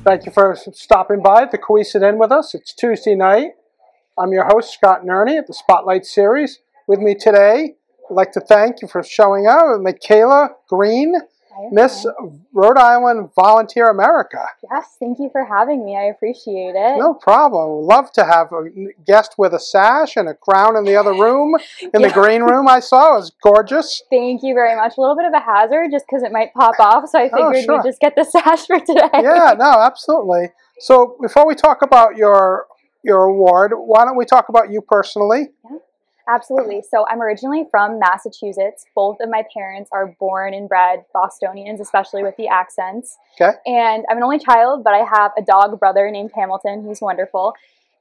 Thank you for stopping by to Quiz It In with us. It's Tuesday night. I'm your host, Scott Nerney, at the Spotlight Series. With me today, I'd like to thank you for showing up, Mykala Green, Miss Rhode Island Volunteer America. Yes, thank you for having me. I appreciate it. No problem. Love to have a guest with a sash and a crown in the other room. In the green room I saw. It was gorgeous. Thank you very much. A little bit of a hazard just because it might pop off, so I figured we'd just get the sash for today. Yeah, no, absolutely. So before we talk about your award, why don't we talk about you personally? Yeah. Absolutely. So I'm originally from Massachusetts. Both of my parents are born and bred Bostonians, especially with the accents. Okay. And I'm an only child, but I have a dog brother named Hamilton. He's wonderful.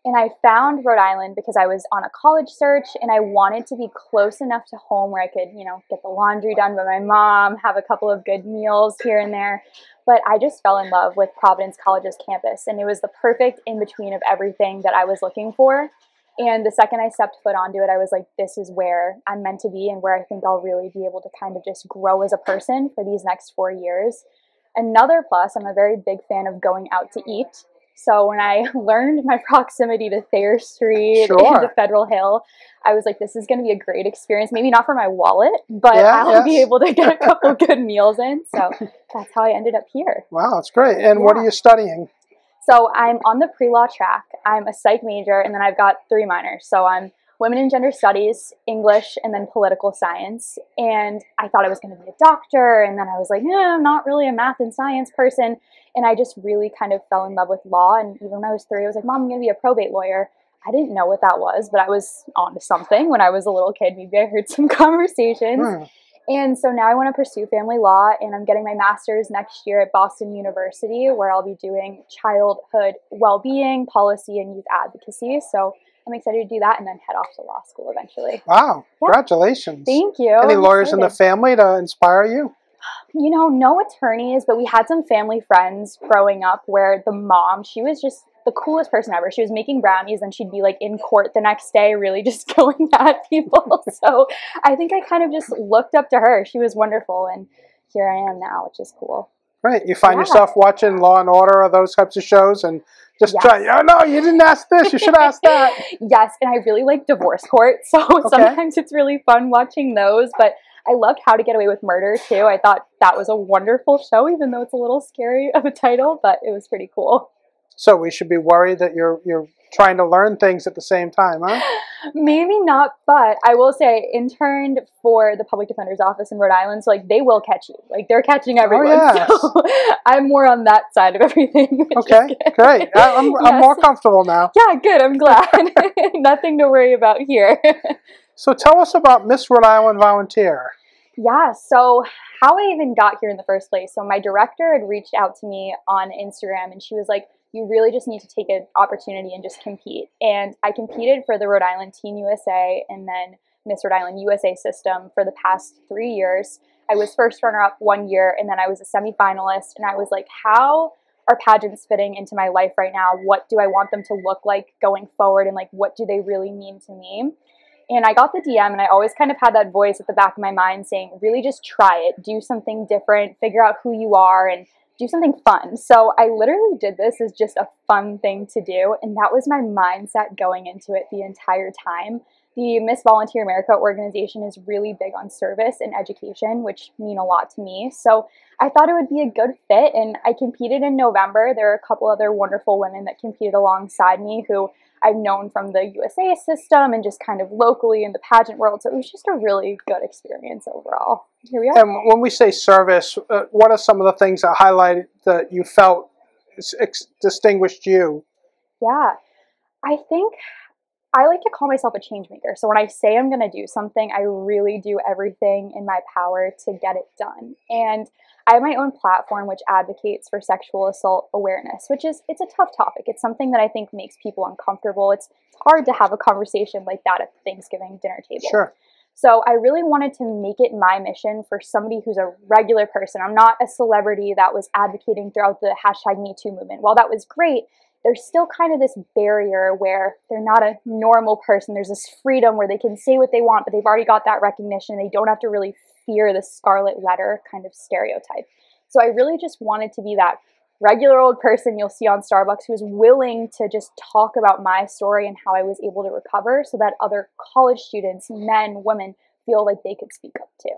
And I found Rhode Island because I was on a college search and I wanted to be close enough to home where I could, get the laundry done by my mom, have a couple of good meals here and there. But I just fell in love with Providence College's campus, and it was the perfect in-between of everything that I was looking for. And the second I stepped foot onto it, I was like, this is where I'm meant to be and where I think I'll really be able to kind of just grow as a person for these next 4 years. Another plus, I'm a very big fan of going out to eat. So when I learned my proximity to Thayer Street and to Federal Hill, I was like, this is going to be a great experience. Maybe not for my wallet, but I'll be able to get a couple good meals in. So that's how I ended up here. Wow, that's great. And what are you studying? So I'm on the pre-law track. I'm a psych major, and then I've got 3 minors. So I'm women and gender studies, English, and then political science. And I thought I was going to be a doctor, and then I was like, I'm not really a math and science person. And I just really kind of fell in love with law. And even when I was 3, I was like, Mom, I'm going to be a probate lawyer. I didn't know what that was, but I was onto something when I was a little kid. Maybe I heard some conversations. And so now I want to pursue family law, and I'm getting my master's next year at Boston University, where I'll be doing childhood well-being, policy, and youth advocacy. So I'm excited to do that and then head off to law school eventually. Wow. Yeah. Congratulations. Thank you. Any lawyers in the family to inspire you? No attorneys, but we had some family friends growing up where the mom, she was just the coolest person ever. She was making brownies and she'd be like in court the next day, really just going at people. So I think I kind of just looked up to her. She was wonderful, and here I am now, which is cool. Great. You find yourself watching Law and Order or those types of shows and just try, oh no, you didn't ask this, you should ask that. Yes, and I really like divorce court, so sometimes it's really fun watching those, but I loved How to Get Away with Murder too. I thought that was a wonderful show, even though it's a little scary of a title, but it was pretty cool. So we should be worried that you're trying to learn things at the same time, huh? Maybe not, but I will say I interned for the Public Defender's Office in Rhode Island, so they will catch you. They're catching everyone. Oh, yes. So I'm more on that side of everything. Okay, great. I'm more comfortable now. Yeah, good. I'm glad. Nothing to worry about here. So tell us about Miss Rhode Island Volunteer. Yeah, so how I even got here in the first place. So my director had reached out to me on Instagram, and she was like, you really just need to take an opportunity and just compete. And I competed for the Rhode Island Teen USA and then Miss Rhode Island USA system for the past 3 years. I was first runner-up 1 year, and then I was a semifinalist. And I was like, how are pageants fitting into my life right now? What do I want them to look like going forward? And what do they really mean to me? And I got the DM, and I always kind of had that voice at the back of my mind saying, really just try it, do something different, figure out who you are, and do something fun. So I literally did this as just a fun thing to do, and that was my mindset going into it the entire time. The Miss Volunteer America organization is really big on service and education, which mean a lot to me. So I thought it would be a good fit, and I competed in November. There are a couple other wonderful women that competed alongside me who I've known from the USA system and just kind of locally in the pageant world. So it was just a really good experience overall. Here we are. And when we say service, what are some of the things that highlighted that you felt distinguished you? Yeah, I think I like to call myself a change maker. So when I say I'm going to do something, I really do everything in my power to get it done. And I have my own platform which advocates for sexual assault awareness, it's a tough topic. It's something that I think makes people uncomfortable. It's hard to have a conversation like that at the Thanksgiving dinner table. Sure. So I really wanted to make it my mission for somebody who's a regular person. I'm not a celebrity that was advocating throughout the #MeToo movement. While that was great, there's still kind of this barrier where they're not a normal person. There's this freedom where they can say what they want, but they've already got that recognition. They don't have to really fear the scarlet letter kind of stereotype. So I really just wanted to be that regular old person you'll see on Starbucks who was willing to just talk about my story and how I was able to recover so that other college students, men, women, feel like they could speak up too.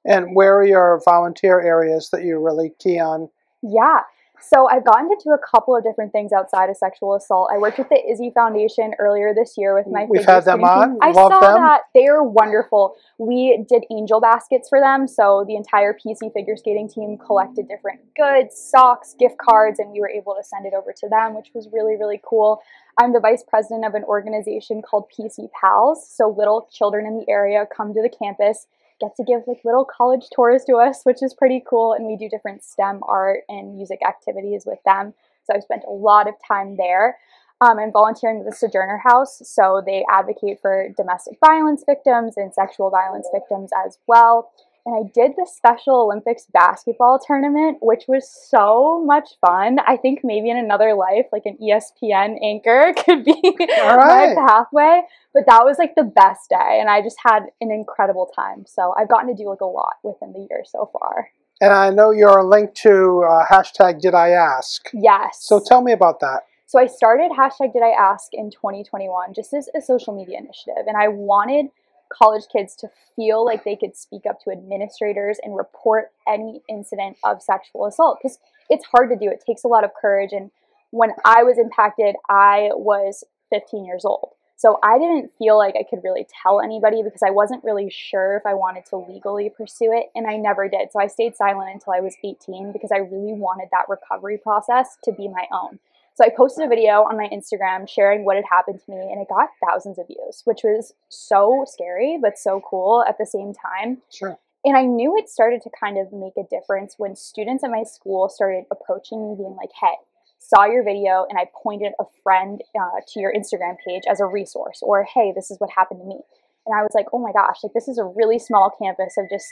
And where are your volunteer areas that you're really key on? Yeah. So I've gotten to do a couple of different things outside of sexual assault. I worked with the Izzy Foundation earlier this year with my We've had them on. I Love saw them. that. They are wonderful. We did angel baskets for them. So the entire PC figure skating team collected different goods, socks, gift cards, and we were able to send it over to them, which was really, really cool. I'm the vice president of an organization called PC Pals. So little children in the area come to the campus, get to give like little college tours to us, which is pretty cool. And we do different STEM art and music activities with them. So I've spent a lot of time there. I'm volunteering at the Sojourner House. So they advocate for domestic violence victims and sexual violence victims as well. And I did the Special Olympics basketball tournament, which was so much fun. I think maybe in another life, like an ESPN anchor could be my pathway. But that was like the best day, and I just had an incredible time. So I've gotten to do like a lot within the year so far. And I know you're linked to hashtag Did I Ask? Yes. So tell me about that. So I started hashtag Did I Ask in 2021 just as a social media initiative, and I wanted college kids to feel like they could speak up to administrators and report any incident of sexual assault, because it's hard to do. It takes a lot of courage. And when I was impacted, I was 15 years old. So I didn't feel like I could really tell anybody because I wasn't really sure if I wanted to legally pursue it, and I never did. So I stayed silent until I was 18 because I really wanted that recovery process to be my own. So I posted a video on my Instagram sharing what had happened to me, and it got thousands of views, which was so scary, but so cool at the same time. Sure. And I knew it started to kind of make a difference when students at my school started approaching me being like, hey, saw your video and I pointed a friend to your Instagram page as a resource, or hey, this is what happened to me. And I was like, oh my gosh, like this is a really small campus of just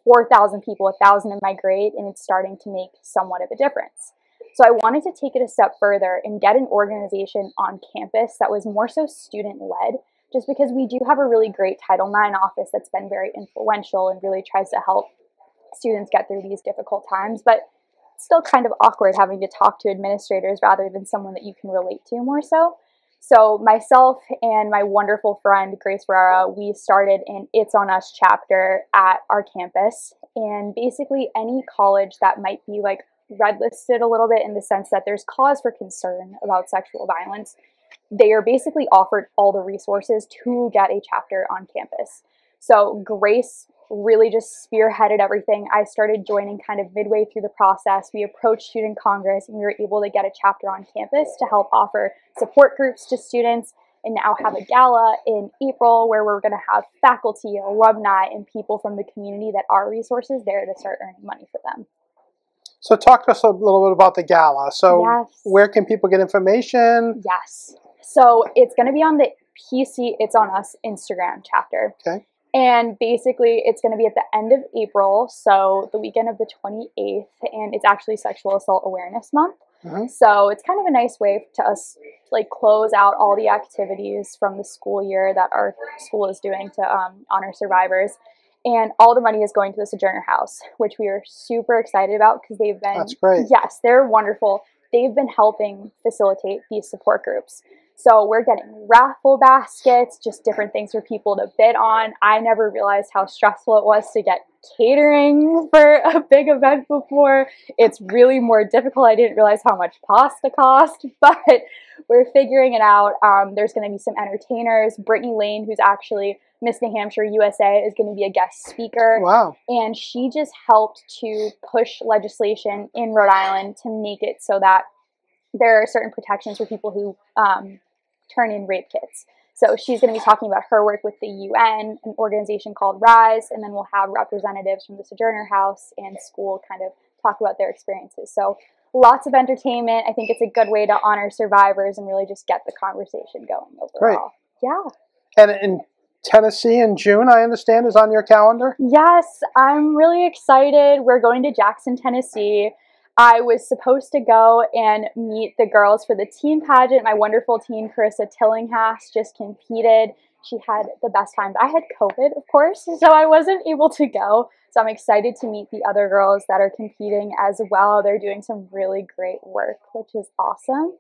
4,000 people, 1,000 in my grade, and it's starting to make somewhat of a difference. So I wanted to take it a step further and get an organization on campus that was more so student-led, just because we do have a really great Title IX office that's been very influential and really tries to help students get through these difficult times, but it's still kind of awkward having to talk to administrators rather than someone that you can relate to more so. So myself and my wonderful friend, Grace Ferrara, we started an It's On Us chapter at our campus, and basically any college that might be like red listed a little bit in the sense that there's cause for concern about sexual violence, they are basically offered all the resources to get a chapter on campus. So Grace really just spearheaded everything. I started joining kind of midway through the process. We approached Student Congress and we were able to get a chapter on campus to help offer support groups to students, and now have a gala in April where we're going to have faculty, alumni, and people from the community that are resources there to start earning money for them. So talk to us a little bit about the gala. So yes. Where can people get information? Yes. So it's going to be on the PC It's On Us Instagram chapter. Okay. And basically it's going to be at the end of April, so the weekend of the 28th, and it's actually Sexual Assault Awareness Month. Mm-hmm. So it's kind of a nice way to us like close out all the activities from the school year that our school is doing to honor survivors. And all the money is going to the Sojourner House, which we are super excited about because they've been, that's great. Yes, they're wonderful. They've been helping facilitate these support groups. So we're getting raffle baskets, just different things for people to bid on. I never realized how stressful it was to get catering for a big event before. It's really more difficult. I didn't realize how much pasta cost, but we're figuring it out. There's going to be some entertainers. Brittany Lane, who's actually Miss New Hampshire USA, is going to be a guest speaker. Wow. And she just helped to push legislation in Rhode Island to make it so that there are certain protections for people who turn in rape kits. So she's going to be talking about her work with the UN, an organization called Rise, and then we'll have representatives from the Sojourner House and school kind of talk about their experiences. So lots of entertainment. I think it's a good way to honor survivors and really just get the conversation going overall. Great. Yeah. And in Tennessee in June, I understand, is on your calendar? Yes, I'm really excited. We're going to Jackson, Tennessee. I was supposed to go and meet the girls for the teen pageant. My wonderful teen, Carissa Tillinghast, just competed. She had the best time. I had COVID, of course, so I wasn't able to go. So I'm excited to meet the other girls that are competing as well. They're doing some really great work, which is awesome.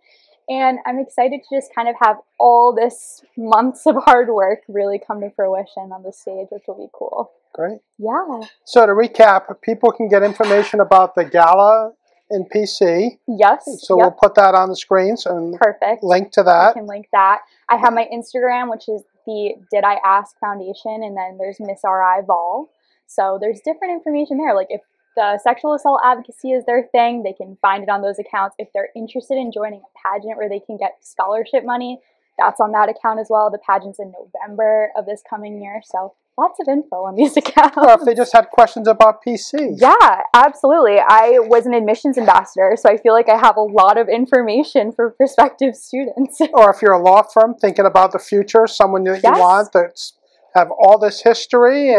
And I'm excited to just kind of have all this months of hard work really come to fruition on the stage, which will be cool. Great. Yeah. So to recap, people can get information about the gala in PC. Yes. So we'll put that on the screens and perfect. Link to that. I can link that. I have my Instagram, which is the Did I Ask Foundation, and then there's Miss RI Vol. So there's different information there. Like if the sexual assault advocacy is their thing, they can find it on those accounts. If they're interested in joining a pageant where they can get scholarship money, that's on that account as well. The pageant's in November of this coming year, so lots of info on these accounts. Or if they just had questions about PC. Yeah, absolutely. I was an admissions ambassador, so I feel like I have a lot of information for prospective students. Or if you're a law firm thinking about the future, someone that you want that's have all this history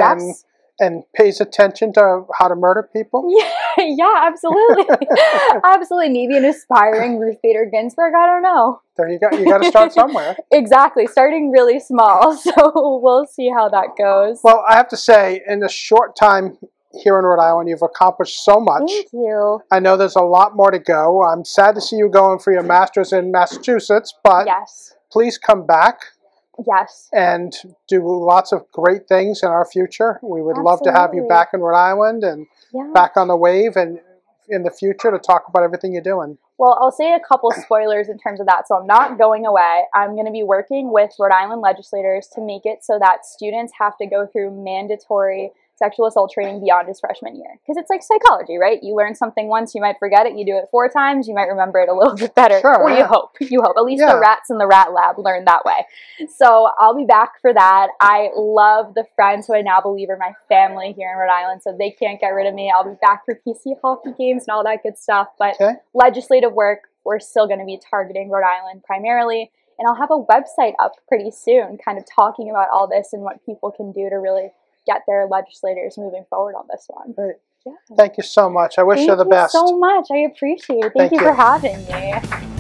and pays attention to how to murder people. Yeah, absolutely. Absolutely. Maybe an aspiring Ruth Bader Ginsburg, I don't know. There you go. You got to start somewhere. Exactly. Starting really small. So we'll see how that goes. Well, I have to say, in a short time here in Rhode Island, you've accomplished so much. Thank you. I know there's a lot more to go. I'm sad to see you going for your master's in Massachusetts, but please come back. Yes. And do lots of great things in our future. We would love to have you back in Rhode Island and back on the wave and in the future to talk about everything you're doing. Well, I'll say a couple spoilers in terms of that. So I'm not going away. I'm going to be working with Rhode Island legislators to make it so that students have to go through mandatory sexual assault training beyond his freshman year. Because it's like psychology, right? You learn something once, you might forget it. You do it 4 times, you might remember it a little bit better. Sure, or you hope. You hope. At least the rats in the rat lab learn that way. So I'll be back for that. I love the friends who I now believe are my family here in Rhode Island, so they can't get rid of me. I'll be back for PC hockey games and all that good stuff. But legislative work, we're still going to be targeting Rhode Island primarily. And I'll have a website up pretty soon kind of talking about all this and what people can do to really get their legislators moving forward on this one. Great. Thank you so much. I wish you the best. Thank you so much. I appreciate it. Thank you for having me.